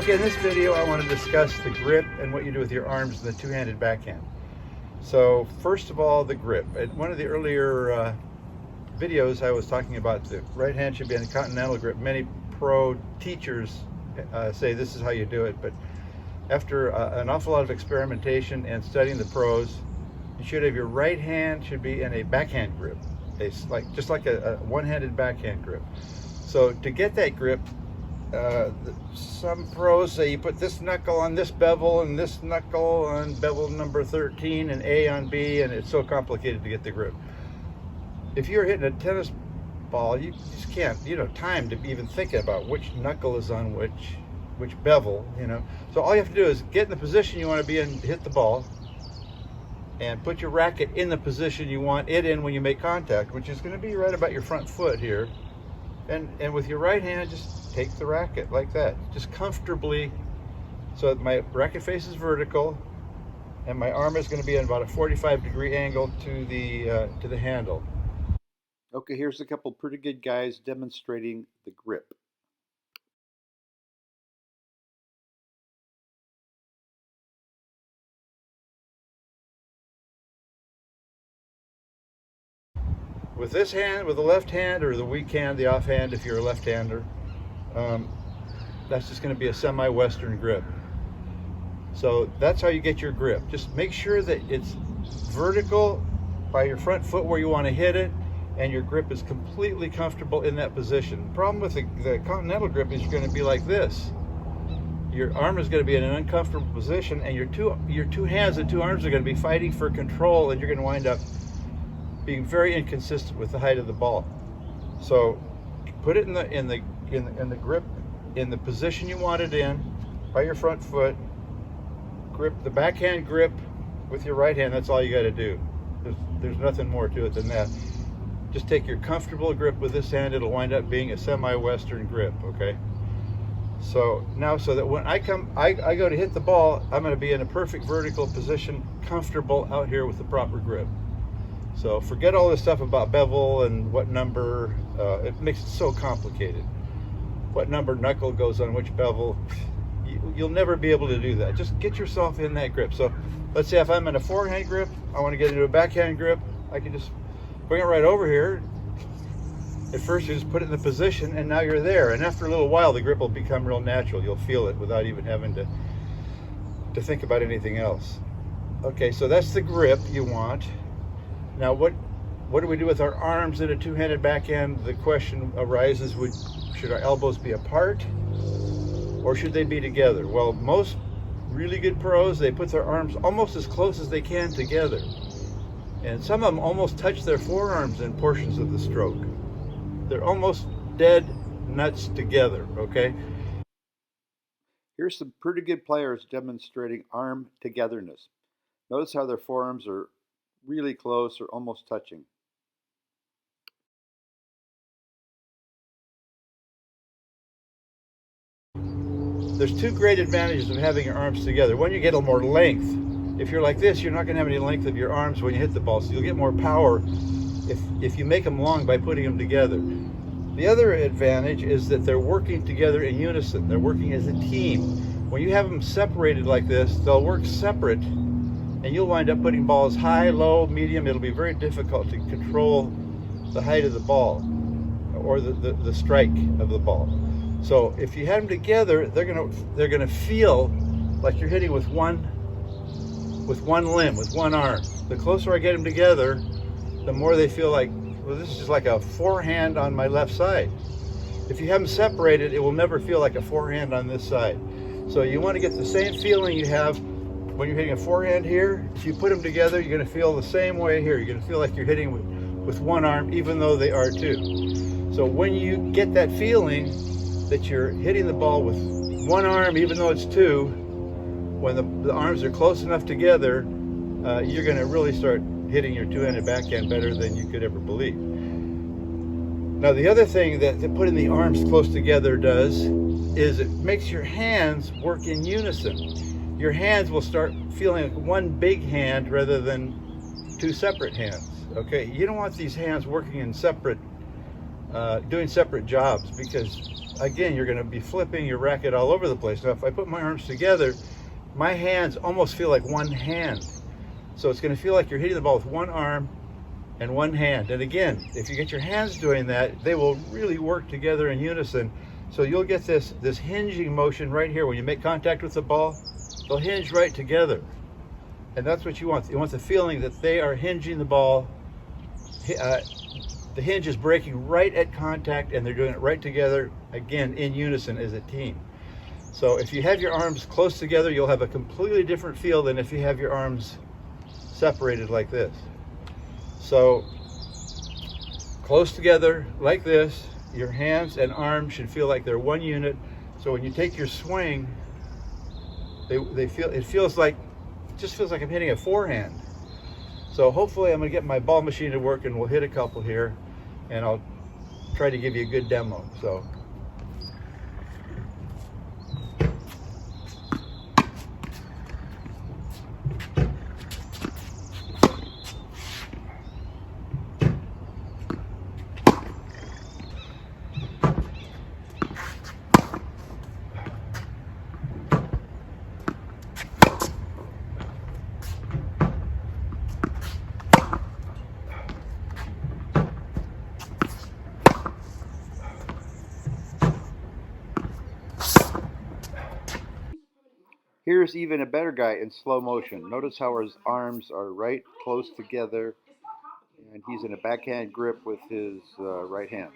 Okay, in this video I want to discuss the grip and what you do with your arms in the two-handed backhand. So first of all, the grip. In one of the earlier videos I was talking about the right hand should be in the Continental Grip. Many pro teachers say this is how you do it, but after an awful lot of experimentation and studying the pros, you should have your right hand should be in a backhand grip, just like a one-handed backhand grip. So to get that grip, some pros say you put this knuckle on this bevel and this knuckle on bevel number 13 and A on B, and it's so complicated to get the grip. If you're hitting a tennis ball, you just can't, time to even think about which knuckle is on which bevel, So all you have to do is get in the position you want to be in to hit the ball, and put your racket in the position you want it in when you make contact, which is going to be right about your front foot here. And with your right hand, just take the racket like that, just comfortably, so that my racket face is vertical, and my arm is going to be at about a 45-degree angle to the handle. Okay, here's a couple pretty good guys demonstrating the grip. With this hand, with the left hand, or the weak hand, the off hand if you're a left-hander, that's just going to be a semi-western grip. So that's how you get your grip. Just make sure that it's vertical by your front foot where you want to hit it, and your grip is completely comfortable in that position. The problem with the Continental Grip is you're going to be like this. Your arm is going to be in an uncomfortable position, and your two hands and two arms are going to be fighting for control, and you're going to wind up being very inconsistent with the height of the ball. So put it in the grip in the position you want it in by your front foot. Grip the backhand grip with your right hand. That's all you got to do. There's nothing more to it than that. Just take your comfortable grip with this hand. It'll wind up being a semi-western grip. Okay. So now, so that when I go to hit the ball, I'm going to be in a perfect vertical position, comfortable out here with the proper grip. So forget all this stuff about bevel and what number, it makes it so complicated. What number knuckle goes on which bevel, you'll never be able to do that. Just get yourself in that grip. So let's say if I'm in a forehand grip, I want to get into a backhand grip, I can just bring it right over here. At first you just put it in the position, and now you're there. And after a little while, the grip will become real natural. You'll feel it without even having to think about anything else. Okay, so that's the grip you want. Now, what do we do with our arms in a two-handed backhand? The question arises, should our elbows be apart or should they be together? Well, most really good pros, they put their arms almost as close as they can together. And some of them almost touch their forearms in portions of the stroke. They're almost dead nuts together, okay? Here's some pretty good players demonstrating arm togetherness. Notice how their forearms are really close or almost touching. There's two great advantages of having your arms together. One, you get a little more length. If you're like this, you're not going to have any length of your arms when you hit the ball, so you'll get more power if you make them long by putting them together. The other advantage is that they're working together in unison. They're working as a team. When you have them separated like this, they'll work separate, and you'll wind up putting balls high, low, medium. It'll be very difficult to control the height of the ball or the strike of the ball. So if you have them together, they're gonna feel like you're hitting with one limb, with one arm. The closer I get them together, the more they feel like, well, this is just like a forehand on my left side. If you have them separated, it will never feel like a forehand on this side. So you want to get the same feeling you have when you're hitting a forehand here. If you put them together, you're going to feel the same way here. You're going to feel like you're hitting with one arm, even though they are two. So when you get that feeling that you're hitting the ball with one arm, even though it's two, when the arms are close enough together, you're going to really start hitting your two-handed backhand better than you could ever believe. Now, the other thing that putting the arms close together does is it makes your hands work in unison. Your hands will start feeling like one big hand rather than two separate hands. Okay, you don't want these hands working in separate doing separate jobs, because again, you're going to be flipping your racket all over the place. Now if I put my arms together, my hands almost feel like one hand. So it's going to feel like you're hitting the ball with one arm and one hand. And again, if you get your hands doing that, they will really work together in unison. So you'll get this hinging motion right here. When you make contact with the ball, they'll hinge right together. And that's what you want. You want the feeling that they are hinging the ball. The hinge is breaking right at contact, and they're doing it right together, again, in unison as a team. So if you have your arms close together, you'll have a completely different feel than if you have your arms separated like this. So close together like this, your hands and arms should feel like they're one unit. So when you take your swing, it feels like I'm hitting a forehand. So hopefully I'm going to get my ball machine to work, and we'll hit a couple here, and I'll try to give you a good demo. So here's even a better guy in slow motion. Notice how his arms are right close together, and he's in a backhand grip with his right hand.